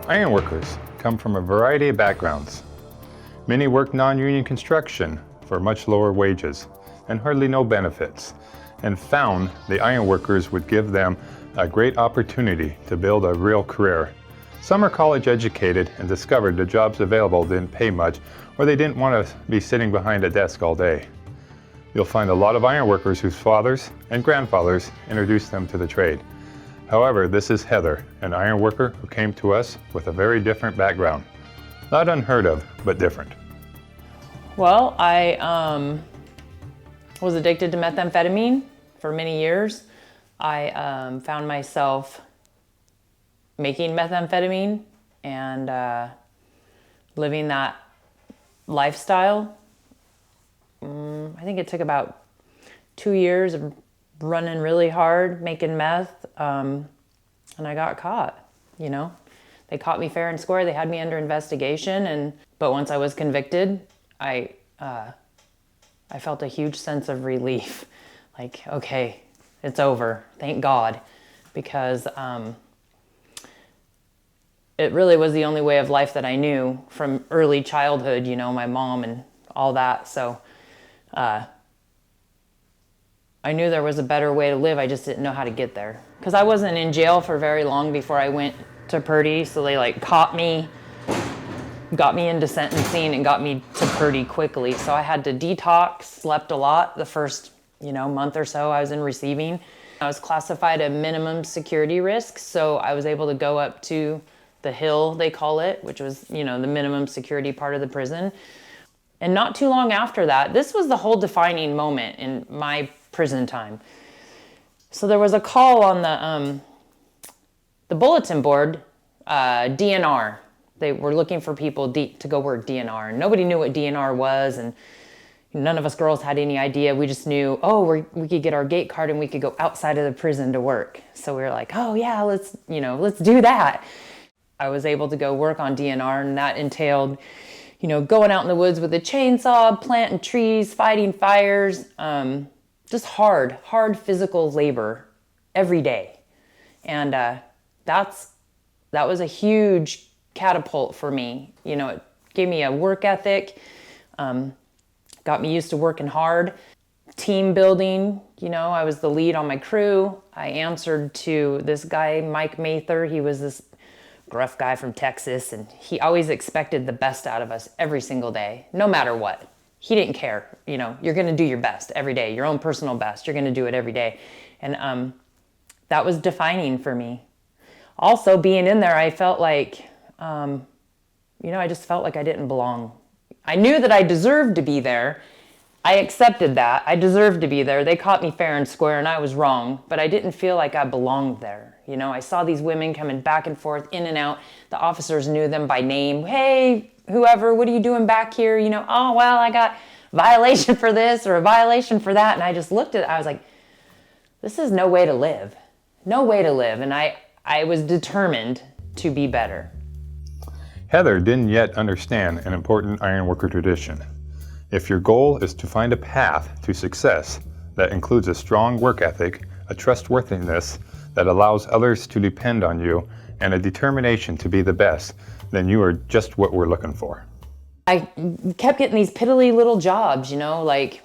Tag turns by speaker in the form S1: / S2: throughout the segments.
S1: Ironworkers come from a variety of backgrounds. Many work non-union construction for much lower wages and hardly no benefits, and found the ironworkers would give them a great opportunity to build a real career. Some are college educated and discovered the jobs available didn't pay much, or they didn't want to be sitting behind a desk all day. You'll find a lot of ironworkers whose fathers and grandfathers introduced them to the trade. However, this is Heather, an ironworker who came to us with a very different background. Not unheard of, but different.
S2: Well, I was addicted to methamphetamine for many years. I found myself making methamphetamine and living that lifestyle. I think it took about 2 years of running really hard, making meth, and I got caught, you know. They caught me fair and square. They had me under investigation, but once I was convicted, I felt a huge sense of relief. Like, okay, it's over, thank God, because it really was the only way of life that I knew from early childhood, you know, my mom and all that. So I knew there was a better way to live. I just didn't know how to get there. Because I wasn't in jail for very long before I went to Purdy, so they like caught me, got me into sentencing, and got me to Purdy quickly. So I had to detox, slept a lot the first, month or so I was in receiving. I was classified a minimum security risk, so I was able to go up to the hill, they call it, which was, the minimum security part of the prison. And not too long after that, this was the whole defining moment in my prison time. So there was a call on the bulletin board, DNR. They were looking for people to go work DNR. And nobody knew what DNR was, and none of us girls had any idea. We just knew, we could get our gate card and we could go outside of the prison to work. So we were like, oh yeah, let's do that. I was able to go work on DNR, and that entailed, going out in the woods with a chainsaw, planting trees, fighting fires, just hard physical labor every day. And that was a huge catapult for me. It gave me a work ethic, got me used to working hard, team building. I was the lead on my crew. I answered to this guy, Mike Mather. He was this gruff guy from Texas, and he always expected the best out of us every single day, no matter what. He didn't care. You're going to do your best every day, your own personal best. You're going to do it every day. And that was defining for me. Also, being in there, I felt like, I just felt like I didn't belong. I knew that I deserved to be there. I accepted that. I deserved to be there. They caught me fair and square, and I was wrong, but I didn't feel like I belonged there. I saw these women coming back and forth, in and out. The officers knew them by name. Hey, whoever, what are you doing back here? Oh, well, I got violation for this or a violation for that. And I just looked at it. I was like, this is no way to live. No way to live. And I was determined to be better.
S1: Heather didn't yet understand an important ironworker tradition. If your goal is to find a path to success that includes a strong work ethic, a trustworthiness that allows others to depend on you, and a determination to be the best, then you are just what we're looking for.
S2: I kept getting these piddly little jobs, like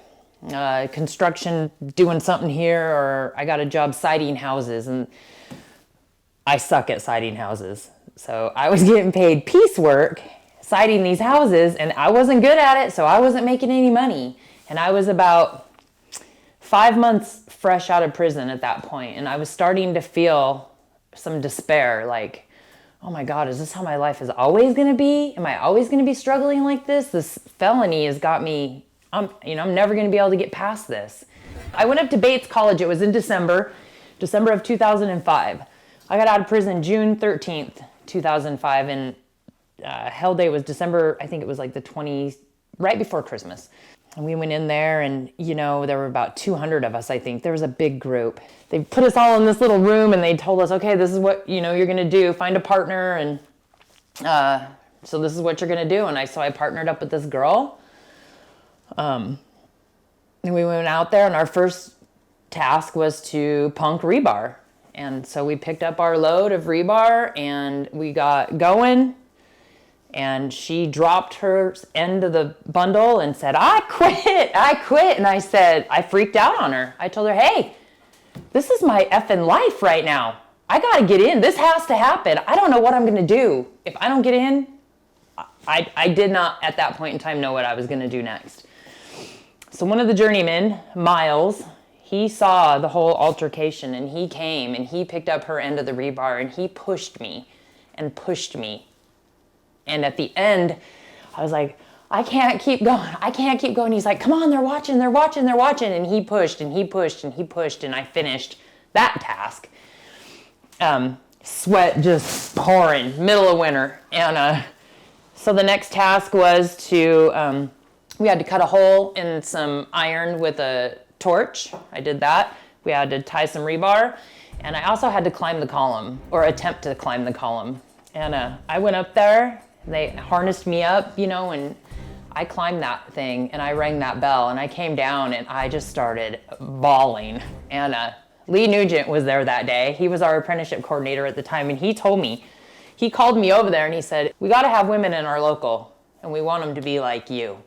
S2: construction, doing something here, or I got a job siding houses, and I suck at siding houses. So I was getting paid piecework siding these houses, and I wasn't good at it, so I wasn't making any money. And I was about 5 months fresh out of prison at that point, and I was starting to feel some despair, like, oh my God, is this how my life is always going to be? Am I always going to be struggling like this? This felony has got me, I'm never going to be able to get past this. I went up to Bates College. It was in December of 2005. I got out of prison June 13th, 2005, and Hell Day was December, I think it was like the 20th, right before Christmas. And we went in there, and, there were about 200 of us, I think. There was a big group. They put us all in this little room, and they told us, okay, this is what, you're going to do. Find a partner, and so this is what you're going to do. And so I partnered up with this girl. And we went out there, and our first task was to punk rebar. And so we picked up our load of rebar and we got going. And she dropped her end of the bundle and said, I quit. And I said, I freaked out on her. I told her, hey, this is my effing life right now. I gotta get in. This has to happen. I don't know what I'm gonna do. If I don't get in, I did not at that point in time know what I was gonna do next. So one of the journeymen, Miles, he saw the whole altercation and he came and he picked up her end of the rebar and he pushed me and pushed me. And at the end, I was like, I can't keep going. He's like, come on, they're watching. And he pushed and he pushed and he pushed and I finished that task. Sweat just pouring, middle of winter. And so the next task was to, we had to cut a hole in some iron with a torch. I did that. We had to tie some rebar. And I also had to climb the column, or attempt to climb the column. And I went up there. They harnessed me up, and I climbed that thing and I rang that bell and I came down and I just started bawling. And Lee Nugent was there that day. He was our apprenticeship coordinator at the time, and he told me, he called me over there and he said, we got to have women in our local and we want them to be like you.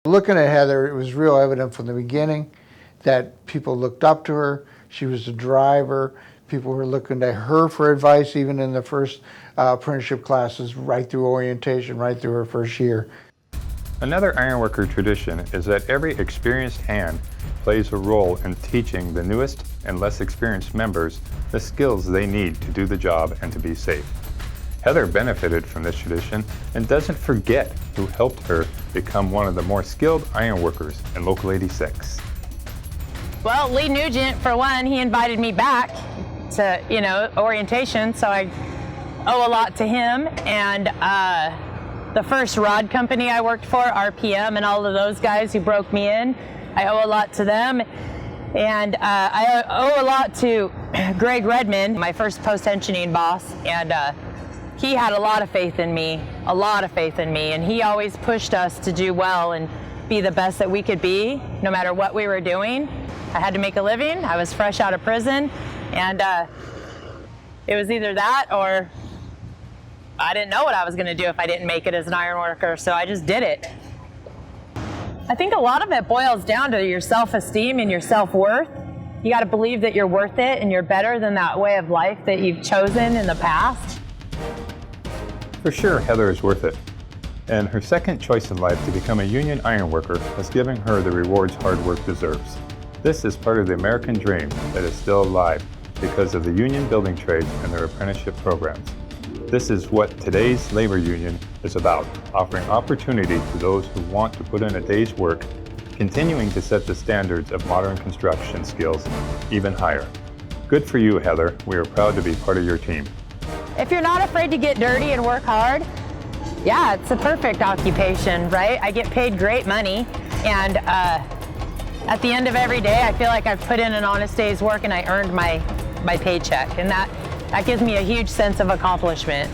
S3: Looking at Heather, it was real evident from the beginning that people looked up to her. She was a driver. People were looking to her for advice, even in the first apprenticeship classes, right through orientation, right through her first year.
S1: Another ironworker tradition is that every experienced hand plays a role in teaching the newest and less experienced members the skills they need to do the job and to be safe. Heather benefited from this tradition and doesn't forget who helped her become one of the more skilled ironworkers in Local 86.
S2: Well, Lee Nugent, for one, he invited me back to, orientation, so I owe a lot to him. And the first rod company I worked for, RPM, and all of those guys who broke me in, I owe a lot to them. And I owe a lot to Greg Redmond, my first post-tensioning boss, and he had a lot of faith in me, and he always pushed us to do well and be the best that we could be, no matter what we were doing. I had to make a living. I was fresh out of prison, and it was either that or I didn't know what I was going to do if I didn't make it as an iron worker, so I just did it. I think a lot of it boils down to your self-esteem and your self-worth. You got to believe that you're worth it and you're better than that way of life that you've chosen in the past.
S1: For sure, Heather is worth it. And her second choice in life to become a union ironworker has given her the rewards hard work deserves. This is part of the American dream that is still alive because of the union building trades and their apprenticeship programs. This is what today's labor union is about, offering opportunity to those who want to put in a day's work, continuing to set the standards of modern construction skills even higher. Good for you, Heather. We are proud to be part of your team.
S2: If you're not afraid to get dirty and work hard, yeah, it's a perfect occupation, right? I get paid great money, and at the end of every day, I feel like I've put in an honest day's work and I earned my paycheck, and that gives me a huge sense of accomplishment.